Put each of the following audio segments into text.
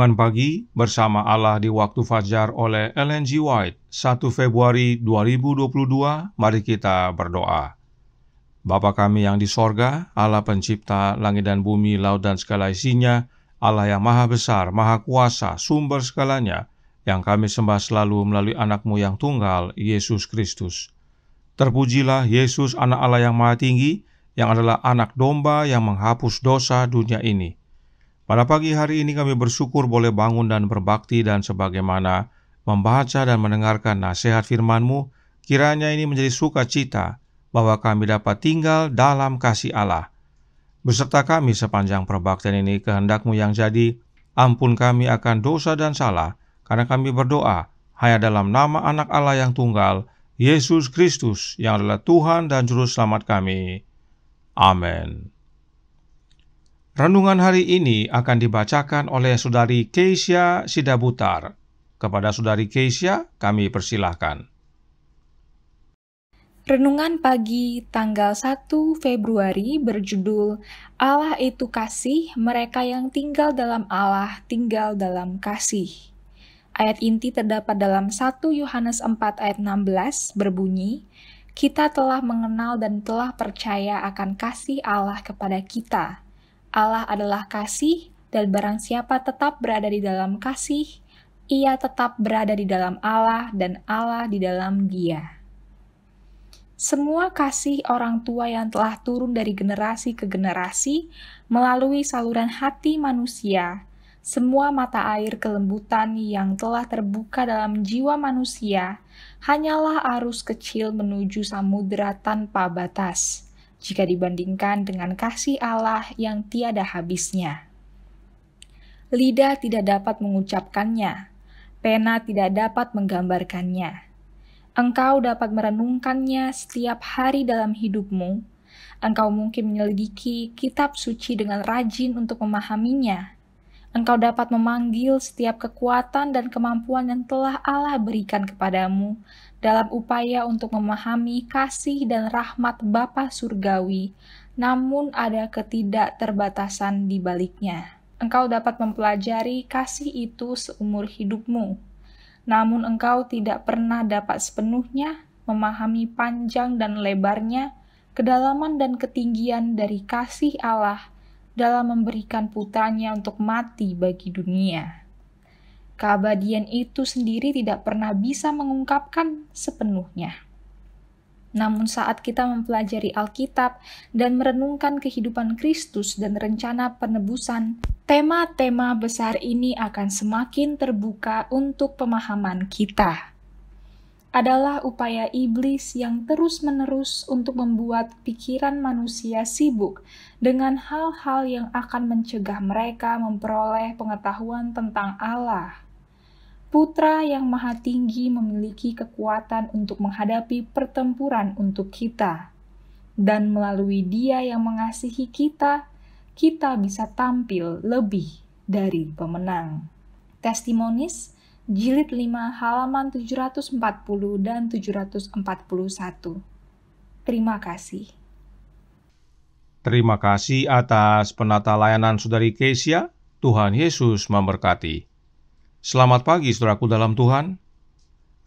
Renungan Pagi bersama Allah di Waktu Fajar oleh Ellen G. White, 1 Februari 2022. Mari kita berdoa. Bapa kami yang di sorga, Allah pencipta langit dan bumi, laut dan segala isinya, Allah yang maha besar, maha kuasa, sumber segalanya, yang kami sembah selalu melalui anak-Mu yang tunggal, Yesus Kristus. Terpujilah Yesus, anak Allah yang maha tinggi, yang adalah anak domba yang menghapus dosa dunia ini. Pada pagi hari ini kami bersyukur boleh bangun dan berbakti, dan sebagaimana membaca dan mendengarkan nasihat firman-Mu, kiranya ini menjadi sukacita bahwa kami dapat tinggal dalam kasih Allah. Beserta kami sepanjang perbaktian ini, kehendak-Mu yang jadi, ampun kami akan dosa dan salah, karena kami berdoa hanya dalam nama anak Allah yang tunggal, Yesus Kristus, yang adalah Tuhan dan Juru Selamat kami. Amin. Renungan hari ini akan dibacakan oleh Saudari Keisha Sidabutar. Kepada Saudari Keisha, kami persilahkan. Renungan pagi tanggal 1 Februari berjudul Allah itu kasih, mereka yang tinggal dalam Allah tinggal dalam kasih. Ayat inti terdapat dalam 1 Yohanes 4 ayat 16 berbunyi, kita telah mengenal dan telah percaya akan kasih Allah kepada kita. Allah adalah kasih, dan barang siapa tetap berada di dalam kasih, ia tetap berada di dalam Allah dan Allah di dalam Dia. Semua kasih orang tua yang telah turun dari generasi ke generasi melalui saluran hati manusia, semua mata air kelembutan yang telah terbuka dalam jiwa manusia, hanyalah arus kecil menuju samudera tanpa batas, jika dibandingkan dengan kasih Allah yang tiada habisnya. Lidah tidak dapat mengucapkannya, pena tidak dapat menggambarkannya. Engkau dapat merenungkannya setiap hari dalam hidupmu. Engkau mungkin menyelidiki kitab suci dengan rajin untuk memahaminya. Engkau dapat memanggil setiap kekuatan dan kemampuan yang telah Allah berikan kepadamu dalam upaya untuk memahami kasih dan rahmat Bapa Surgawi, namun ada ketidakterbatasan di baliknya. Engkau dapat mempelajari kasih itu seumur hidupmu, namun engkau tidak pernah dapat sepenuhnya memahami panjang dan lebarnya, kedalaman dan ketinggian dari kasih Allah dalam memberikan putranya untuk mati bagi dunia. Keabadian itu sendiri tidak pernah bisa mengungkapkan sepenuhnya. Namun saat kita mempelajari Alkitab dan merenungkan kehidupan Kristus dan rencana penebusan, tema-tema besar ini akan semakin terbuka untuk pemahaman kita. Adalah upaya iblis yang terus-menerus untuk membuat pikiran manusia sibuk dengan hal-hal yang akan mencegah mereka memperoleh pengetahuan tentang Allah. Putra yang Maha Tinggi memiliki kekuatan untuk menghadapi pertempuran untuk kita. Dan melalui Dia yang mengasihi kita, kita bisa tampil lebih dari pemenang. Testimonis, Jilid 5 halaman 740 dan 741. Terima kasih. Terima kasih atas penata layanan Saudari Keisha. Tuhan Yesus memberkati. Selamat pagi saudaraku dalam Tuhan.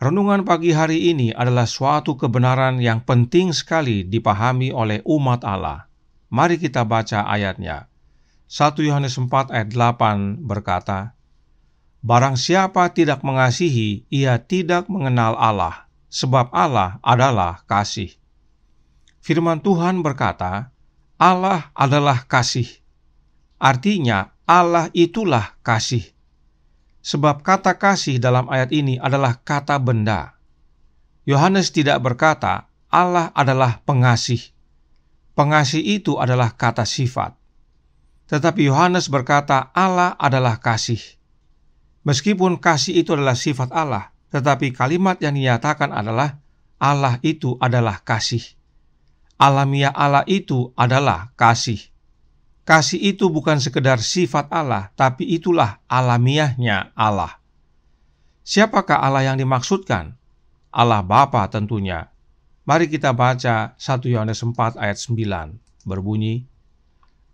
Renungan pagi hari ini adalah suatu kebenaran yang penting sekali dipahami oleh umat Allah. Mari kita baca ayatnya. 1 Yohanes 4 ayat 8 berkata, barang siapa tidak mengasihi, ia tidak mengenal Allah, sebab Allah adalah kasih. Firman Tuhan berkata, Allah adalah kasih. Artinya, Allah itulah kasih. Sebab kata kasih dalam ayat ini adalah kata benda. Yohanes tidak berkata, Allah adalah pengasih. Pengasih itu adalah kata sifat. Tetapi Yohanes berkata, Allah adalah kasih. Meskipun kasih itu adalah sifat Allah, tetapi kalimat yang dinyatakan adalah Allah itu adalah kasih. Alamiah Allah itu adalah kasih. Kasih itu bukan sekedar sifat Allah, tapi itulah alamiahnya Allah. Siapakah Allah yang dimaksudkan? Allah Bapa tentunya. Mari kita baca 1 Yohanes 4 ayat 9. Berbunyi,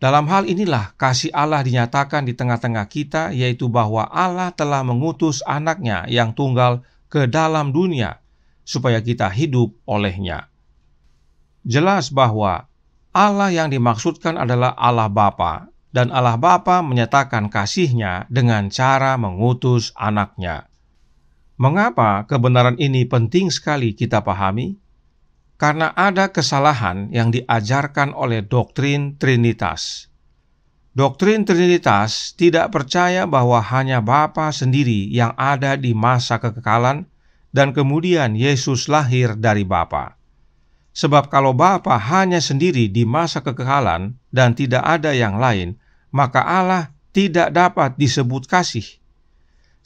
Dalam hal inilah kasih Allah dinyatakan di tengah-tengah kita, yaitu bahwa Allah telah mengutus anaknya yang tunggal ke dalam dunia, supaya kita hidup olehnya. Jelas bahwa Allah yang dimaksudkan adalah Allah Bapa, dan Allah Bapa menyatakan kasih-Nya dengan cara mengutus anaknya. Mengapa kebenaran ini penting sekali kita pahami? Karena ada kesalahan yang diajarkan oleh doktrin Trinitas. Doktrin Trinitas tidak percaya bahwa hanya Bapa sendiri yang ada di masa kekekalan dan kemudian Yesus lahir dari Bapa. Sebab kalau Bapa hanya sendiri di masa kekekalan dan tidak ada yang lain, maka Allah tidak dapat disebut kasih.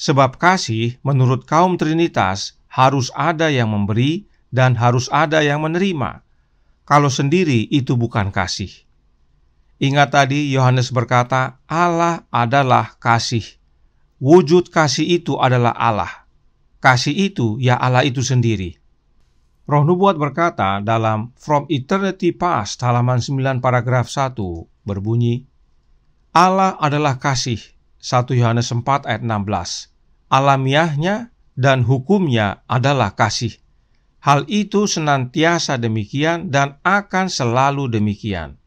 Sebab kasih menurut kaum Trinitas harus ada yang memberi dan harus ada yang menerima. Kalau sendiri itu bukan kasih. Ingat tadi Yohanes berkata, Allah adalah kasih. Wujud kasih itu adalah Allah. Kasih itu ya Allah itu sendiri. Roh Nubuat berkata dalam From Eternity Past halaman 9 paragraf 1 berbunyi, Allah adalah kasih. 1 Yohanes 4 ayat 16. Alamiahnya dan hukumnya adalah kasih. Hal itu senantiasa demikian dan akan selalu demikian.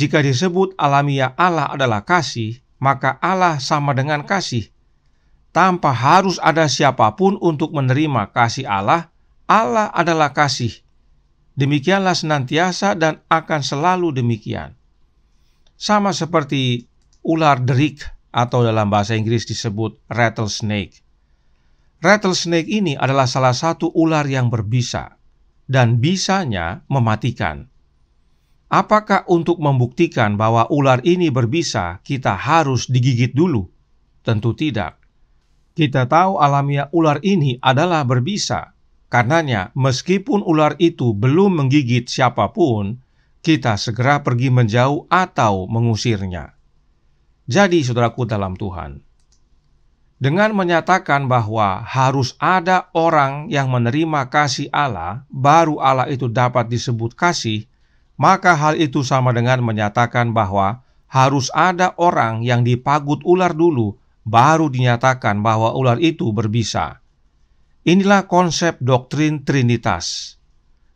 Jika disebut alamiah Allah adalah kasih, maka Allah sama dengan kasih. Tanpa harus ada siapapun untuk menerima kasih Allah, Allah adalah kasih. Demikianlah senantiasa dan akan selalu demikian. Sama seperti ular derik atau dalam bahasa Inggris disebut rattlesnake. Rattlesnake ini adalah salah satu ular yang berbisa, dan bisanya mematikan. Apakah untuk membuktikan bahwa ular ini berbisa, kita harus digigit dulu? Tentu tidak. Kita tahu alamiah ular ini adalah berbisa. Karenanya, meskipun ular itu belum menggigit siapapun, kita segera pergi menjauh atau mengusirnya. Jadi, saudaraku dalam Tuhan, dengan menyatakan bahwa harus ada orang yang menerima kasih Allah, baru Allah itu dapat disebut kasih, maka hal itu sama dengan menyatakan bahwa harus ada orang yang dipagut ular dulu, baru dinyatakan bahwa ular itu berbisa. Inilah konsep doktrin Trinitas.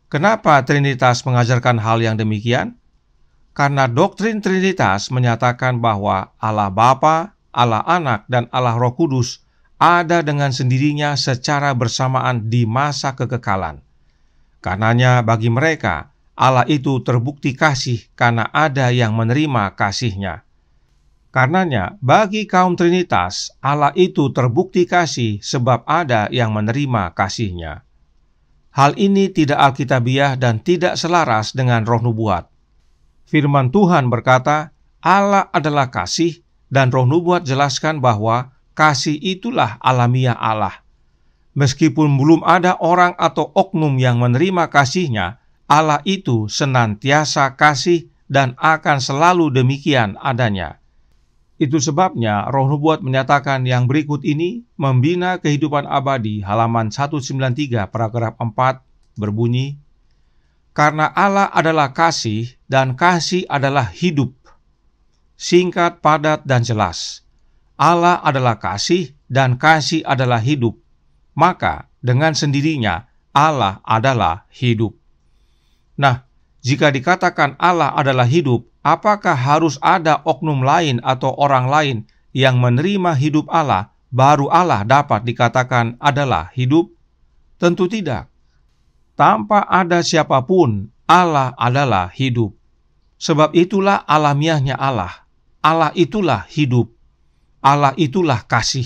Kenapa Trinitas mengajarkan hal yang demikian? Karena doktrin Trinitas menyatakan bahwa Allah Bapa, Allah Anak, dan Allah Roh Kudus ada dengan sendirinya secara bersamaan di masa kekekalan. Karenanya bagi mereka, Allah itu terbukti kasih karena ada yang menerima kasih-Nya. Karenanya bagi kaum Trinitas, Allah itu terbukti kasih sebab ada yang menerima kasih-Nya. Hal ini tidak alkitabiah dan tidak selaras dengan Roh Nubuat. Firman Tuhan berkata, Allah adalah kasih, dan Roh Nubuat jelaskan bahwa kasih itulah alamiah Allah. Meskipun belum ada orang atau oknum yang menerima kasih-Nya, Allah itu senantiasa kasih dan akan selalu demikian adanya. Itu sebabnya Roh Nubuat menyatakan yang berikut ini, membina kehidupan abadi, halaman 193 paragraf 4 berbunyi, karena Allah adalah kasih dan kasih adalah hidup. Singkat, padat, dan jelas. Allah adalah kasih dan kasih adalah hidup. Maka dengan sendirinya Allah adalah hidup. Nah, jika dikatakan Allah adalah hidup, apakah harus ada oknum lain atau orang lain yang menerima hidup Allah, baru Allah dapat dikatakan adalah hidup? Tentu tidak. Tanpa ada siapapun, Allah adalah hidup. Sebab itulah alamiahnya Allah. Allah itulah hidup. Allah itulah kasih.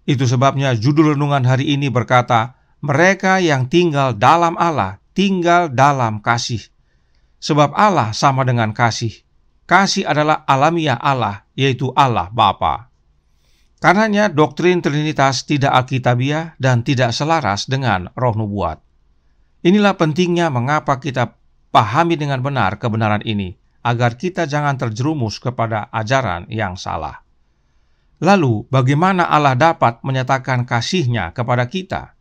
Itu sebabnya judul renungan hari ini berkata, mereka yang tinggal dalam Allah, tinggal dalam kasih. Sebab Allah sama dengan kasih. Kasih adalah alamiah Allah, yaitu Allah Bapa. Karenanya doktrin Trinitas tidak alkitabiah dan tidak selaras dengan Roh Nubuat. Inilah pentingnya mengapa kita pahami dengan benar kebenaran ini, agar kita jangan terjerumus kepada ajaran yang salah. Lalu, bagaimana Allah dapat menyatakan kasih-Nya kepada kita?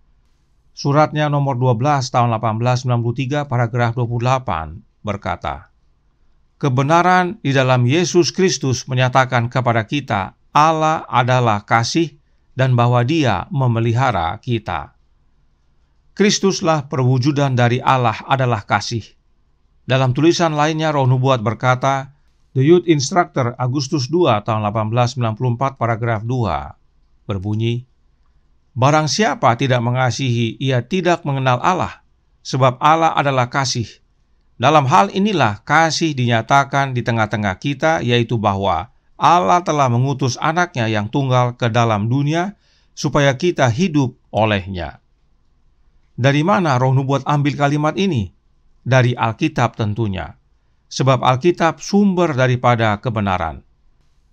Suratnya nomor 12 tahun 1893 paragraf 28 berkata, kebenaran di dalam Yesus Kristus menyatakan kepada kita Allah adalah kasih dan bahwa Dia memelihara kita. Kristuslah perwujudan dari Allah adalah kasih. Dalam tulisan lainnya, Roh Nubuat berkata, The Youth Instructor Agustus 2 tahun 1894 paragraf 2 berbunyi, Barang siapa tidak mengasihi, ia tidak mengenal Allah, sebab Allah adalah kasih. Dalam hal inilah kasih dinyatakan di tengah-tengah kita, yaitu bahwa Allah telah mengutus anaknya yang tunggal ke dalam dunia, supaya kita hidup olehnya. Dari mana Roh Nubuat ambil kalimat ini? Dari Alkitab tentunya. Sebab Alkitab sumber daripada kebenaran.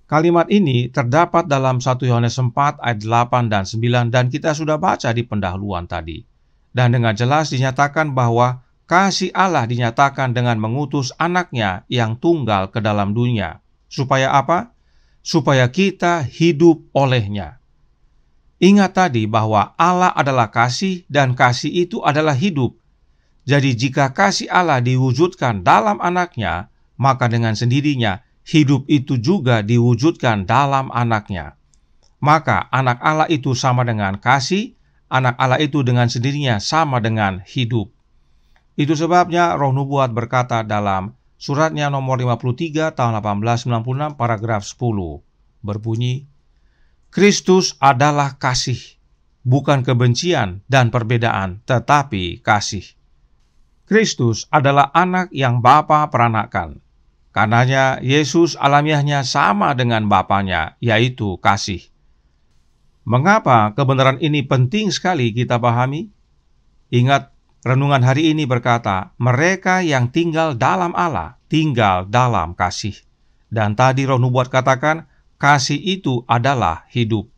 Kalimat ini terdapat dalam 1 Yohanes 4 ayat 8 dan 9 dan kita sudah baca di pendahuluan tadi. Dan dengan jelas dinyatakan bahwa kasih Allah dinyatakan dengan mengutus anaknya yang tunggal ke dalam dunia. Supaya apa? Supaya kita hidup olehnya. Ingat tadi bahwa Allah adalah kasih dan kasih itu adalah hidup. Jadi jika kasih Allah diwujudkan dalam anaknya, maka dengan sendirinya hidup itu juga diwujudkan dalam anaknya. Maka anak Allah itu sama dengan kasih, anak Allah itu dengan sendirinya sama dengan hidup. Itu sebabnya Roh Nubuat berkata dalam suratnya nomor 53 tahun 1896 paragraf 10 berbunyi, Kristus adalah kasih, bukan kebencian dan perbedaan, tetapi kasih. Kristus adalah anak yang Bapa peranakan. Karenanya Yesus alamiahnya sama dengan Bapanya, yaitu kasih. Mengapa kebenaran ini penting sekali kita pahami? Ingat, renungan hari ini berkata, mereka yang tinggal dalam Allah, tinggal dalam kasih. Dan tadi Roh Nubuat katakan, kasih itu adalah hidup.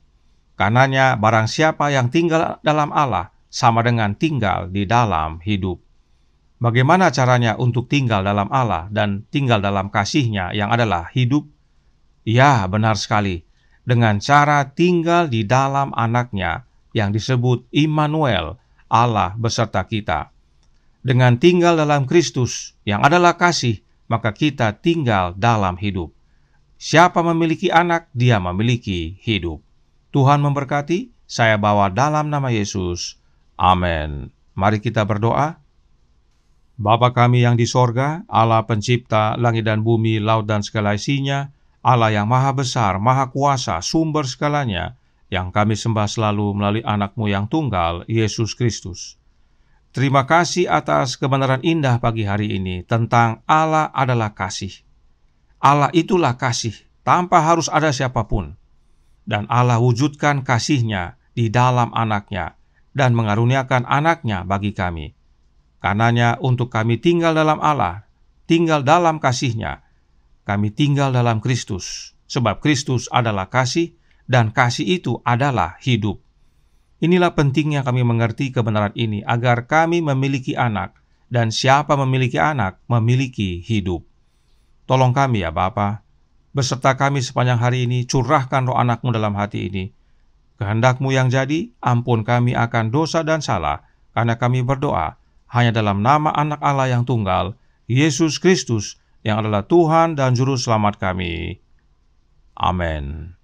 Karenanya barang siapa yang tinggal dalam Allah sama dengan tinggal di dalam hidup. Bagaimana caranya untuk tinggal dalam Allah dan tinggal dalam kasih-Nya yang adalah hidup? Ya, benar sekali. Dengan cara tinggal di dalam anaknya yang disebut Immanuel, Allah beserta kita. Dengan tinggal dalam Kristus yang adalah kasih, maka kita tinggal dalam hidup. Siapa memiliki anak, dia memiliki hidup. Tuhan memberkati, saya bawa dalam nama Yesus. Amin. Mari kita berdoa. Bapa kami yang di sorga, Allah pencipta langit dan bumi, laut dan segala isinya, Allah yang maha besar, maha kuasa, sumber segalanya, yang kami sembah selalu melalui anak-Mu yang tunggal, Yesus Kristus. Terima kasih atas kebenaran indah pagi hari ini tentang Allah adalah kasih. Allah itulah kasih, tanpa harus ada siapapun. Dan Allah wujudkan kasih-Nya di dalam anaknya, dan mengaruniakan anaknya bagi kami. Karenanya untuk kami tinggal dalam Allah, tinggal dalam kasih-Nya, kami tinggal dalam Kristus, sebab Kristus adalah kasih, dan kasih itu adalah hidup. Inilah pentingnya kami mengerti kebenaran ini, agar kami memiliki anak, dan siapa memiliki anak, memiliki hidup. Tolong kami ya Bapa, beserta kami sepanjang hari ini, curahkan roh anak-Mu dalam hati ini. Kehendak-Mu yang jadi, ampun kami akan dosa dan salah, karena kami berdoa hanya dalam nama anak Allah yang tunggal, Yesus Kristus, yang adalah Tuhan dan Juru Selamat kami. Amin.